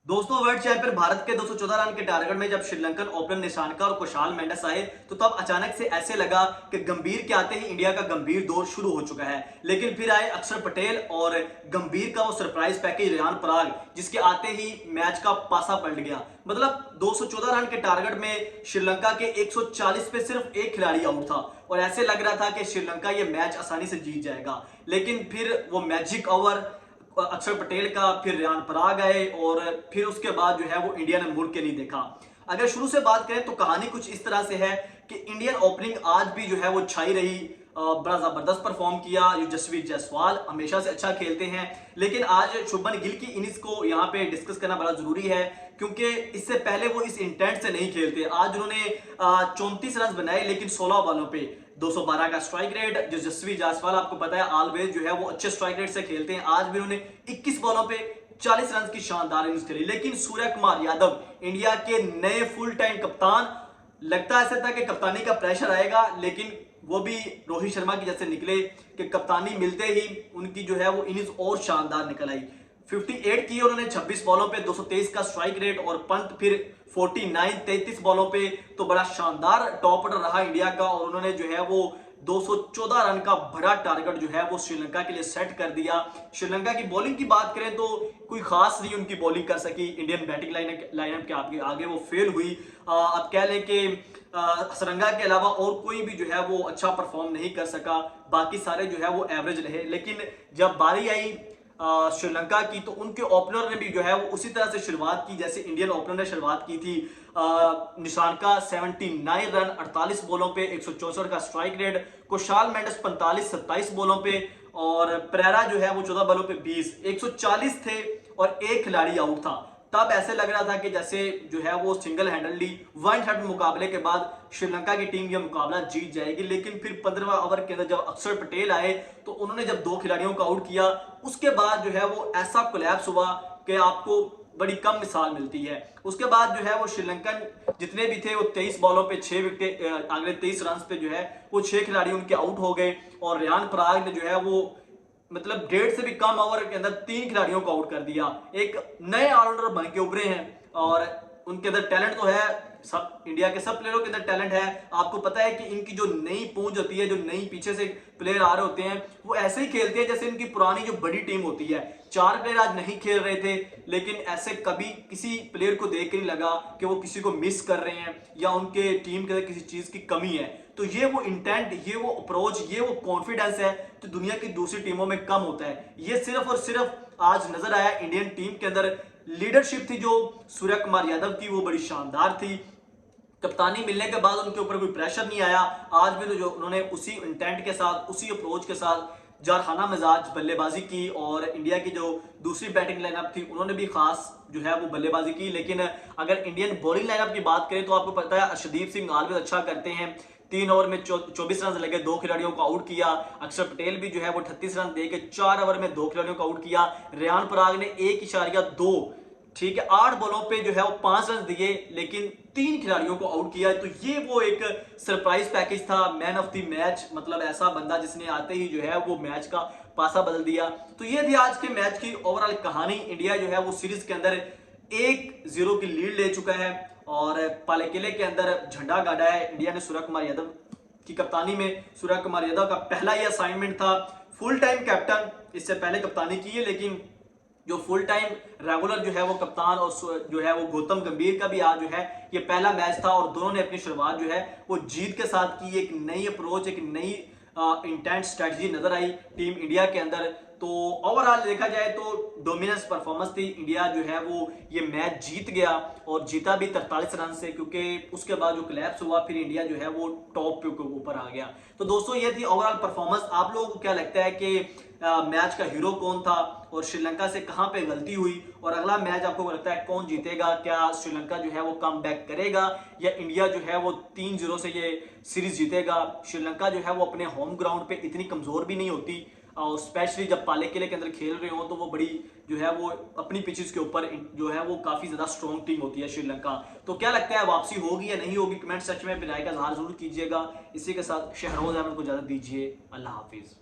दोस्तों world champion Bharat के 214 run के टारगेट में जब श्रीलंकन ओपनर निशानका और कुशाल मेंडिस आए तो तब अचानक से ऐसे लगा कि गंभीर के आते ही इंडिया का गंभीर दौर शुरू हो चुका है। लेकिन फिर आए अक्षर पटेल और गंभीर का वो सरप्राइज पैकेज रेहान पराग, जिसके आते ही मैच का पासा पलट गया। मतलब 214 रन के टारगेट में श्रीलंका के 140 पे सिर्फ एक खिलाड़ी आउट था और ऐसे लग रहा था कि श्रीलंका ये मैच आसानी से जीत जाएगा। लेकिन फिर वो मैजिक ओवर अक्षर पटेल का, फिर रेहान पराग आए और फिर उसके बाद जो है वो इंडिया ने मुड़ के नहीं देखा। अगर शुरू से बात करें तो कहानी कुछ इस तरह से है कि इंडियन ओपनिंग आज भी जो है वो छाई रही, बड़ा जबरदस्त परफॉर्म किया। यशस्वी जायसवाल हमेशा से अच्छा खेलते हैं, लेकिन आज शुभमन गिल की इनिंग्स को यहाँ पे डिस्कस करना बड़ा जरूरी है क्योंकि इससे पहले वो इस इंटेंट से नहीं खेलते। आज उन्होंने 34 रन बनाए लेकिन 16 बॉलों पे 212 का स्ट्राइक रेट। जो यशस्वी जायसवाल आपको पता है ऑलवेज जो है वो अच्छे स्ट्राइक रेट से खेलते हैं। आज भी उन्होंने 21 बॉलों पे 40 रन की शानदार इनिंग्स खेली। लेकिन सूर्य कुमार यादव इंडिया के नए फुल टाइम कप्तान, लगता ऐसा था कि कप्तानी का प्रेशर आएगा, लेकिन वो भी रोहित शर्मा की जैसे निकले कि कप्तानी मिलते ही उनकी जो है वो इनिंग्स और शानदार निकल आई। 58 की उन्होंने 26 बॉलों पे 223 का स्ट्राइक रेट और पंत फिर 49 33 बॉलों पे, तो बड़ा शानदार टॉप ऑर्डर रहा इंडिया का और उन्होंने जो है वो 214 रन का बड़ा टारगेट जो है वो श्रीलंका के लिए सेट कर दिया। श्रीलंका की बॉलिंग की बात करें तो कोई खास नहीं उनकी बॉलिंग कर सकी। इंडियन बैटिंग लाइनअप के आगे वो फेल हुई। अब कह लें कि सरंगा के अलावा और कोई भी जो है वो अच्छा परफॉर्म नहीं कर सका, बाकी सारे जो है वो एवरेज रहे। लेकिन जब बारी आई श्रीलंका की तो उनके ओपनर ने भी जो है वो उसी तरह से शुरुआत की जैसे इंडियन ओपनर ने शुरुआत की थी। निशानका 79 रन 48 बॉलों पे 164 का स्ट्राइक रेट, कुशाल मेंडिस 45 27 बॉलों पे और परेरा जो है वो 14 बॉलों पे 20 140 थे और एक खिलाड़ी आउट था। तब ऐसे लग रहा था कि जैसे जो है वो सिंगल हैंडली वन शॉट मुकाबले के बाद श्रीलंका की टीम यह मुकाबला जीत जाएगी। लेकिन फिर 15वां ओवर के अंदर जब अक्षर पटेल आए तो उन्होंने जब दो खिलाड़ियों को आउट किया, उसके बाद जो है वो ऐसा कोलैप्स हुआ कि आपको बड़ी कम मिसाल मिलती है। उसके बाद जो है वो श्रीलंकन जितने भी थे वो 23 बॉलों पे 6 विकेट, अगले 23 रन पे जो है वो 6 खिलाड़ी उनके आउट हो गए और रेहान पराग ने जो है वो मतलब 1.5 से भी कम ओवर के अंदर 3 खिलाड़ियों को आउट कर दिया। एक नए ऑलराउंडर बन के उभरे हैं और उनके अंदर टैलेंट तो है, सब इंडिया के सब प्लेयरों के अंदर टैलेंट है। आपको पता है कि इनकी जो नई पूंछ होती है, जो नई पीछे से प्लेयर आ रहे होते हैं, वो ऐसे ही खेलते हैं जैसे इनकी पुरानी जो बड़ी टीम होती है। 4 प्लेयर आज नहीं खेल रहे थे, लेकिन ऐसे कभी किसी प्लेयर को देख नहीं लगा कि वो किसी को मिस कर रहे हैं या उनके टीम के अंदर किसी चीज की कमी है। तो ये वो इंटेंट, ये वो अप्रोच, ये वो कॉन्फिडेंस है तो दुनिया की दूसरी टीमों में कम होता है। ये सिर्फ और सिर्फ आज नजर आया इंडियन टीम के अंदर। लीडरशिप थी जो सूर्य कुमार यादव की, वो बड़ी शानदार थी। कप्तानी मिलने के बाद उनके ऊपर कोई प्रेशर नहीं आया। आज भी तो जो उन्होंने उसी इंटेंट के साथ, उसी अप्रोच के साथ जारहाना मिजाज बल्लेबाजी की और इंडिया की जो दूसरी बैटिंग लाइनअप थी उन्होंने भी खास जो है वो बल्लेबाजी की। लेकिन अगर इंडियन बॉलिंग लाइनअप की बात करें तो आपको पता है अर्शदीप सिंह ऑलवेज अच्छा करते हैं। 3 ओवर में 24 रन लगे, 2 खिलाड़ियों को आउट किया। अक्षर पटेल भी जो है वो 38 रन देके 4 ओवर में 2 खिलाड़ियों को आउट किया। रेहान पराग ने 1.2 ठीक है 8 बॉलों पे जो है वो 5 रन दिए लेकिन 3 खिलाड़ियों को आउट किया। तो ये वो एक सरप्राइज पैकेज था, मैन ऑफ द मैच, मतलब ऐसा बंदा जिसने आते ही जो है वो मैच का पासा बदल दिया। तो ये थी आज के मैच की ओवरऑल कहानी। इंडिया जो है वो सीरीज के अंदर 1-0 की लीड ले चुका है और पालेकिले के अंदर झंडा गाड़ा है इंडिया ने सूर्य कुमार यादव की कप्तानी में। सूर्य कुमार यादव का पहला ही असाइनमेंट था फुल टाइम कैप्टन, इससे पहले कप्तानी की है लेकिन जो फुल टाइम रेगुलर जो है वो कप्तान और जो है वो गौतम गंभीर का भी आज जो है ये पहला मैच था और दोनों ने अपनी शुरुआत जो है वो जीत के साथ की। एक नई अप्रोच, एक नई इंटेंट स्ट्रेटजी नजर आई टीम इंडिया के अंदर। तो ओवरऑल देखा जाए तो डोमिनेंस परफॉर्मेंस थी, इंडिया जो है वो ये मैच जीत गया और जीता भी 43 रन से, क्योंकि उसके बाद जो कोलैप्स हुआ फिर इंडिया जो है वो टॉप पे ऊपर आ गया। तो दोस्तों ये थी ओवरऑल परफॉर्मेंस। आप लोगों को क्या लगता है कि मैच का हीरो कौन था और श्रीलंका से कहां पे गलती हुई और अगला मैच आपको लगता है कौन जीतेगा? क्या श्रीलंका जो है वो कम बैक करेगा या इंडिया जो है वो 3-0 से ये सीरीज जीतेगा? श्रीलंका जो है वो अपने होम ग्राउंड पे इतनी कमजोर भी नहीं होती और स्पेशली जब पालेकिले के अंदर खेल रहे हो तो वो बड़ी जो है वो अपनी पिचेस के ऊपर जो है वो काफी ज्यादा स्ट्रॉन्ग टीम होती है श्रीलंका। तो क्या लगता है वापसी होगी या नहीं होगी? कमेंट सेक्शन में अपनी राय का इजहार जरूर कीजिएगा। इसी के साथ शहरोज अहमद को इजाजत दीजिए। अल्लाह हाफिज।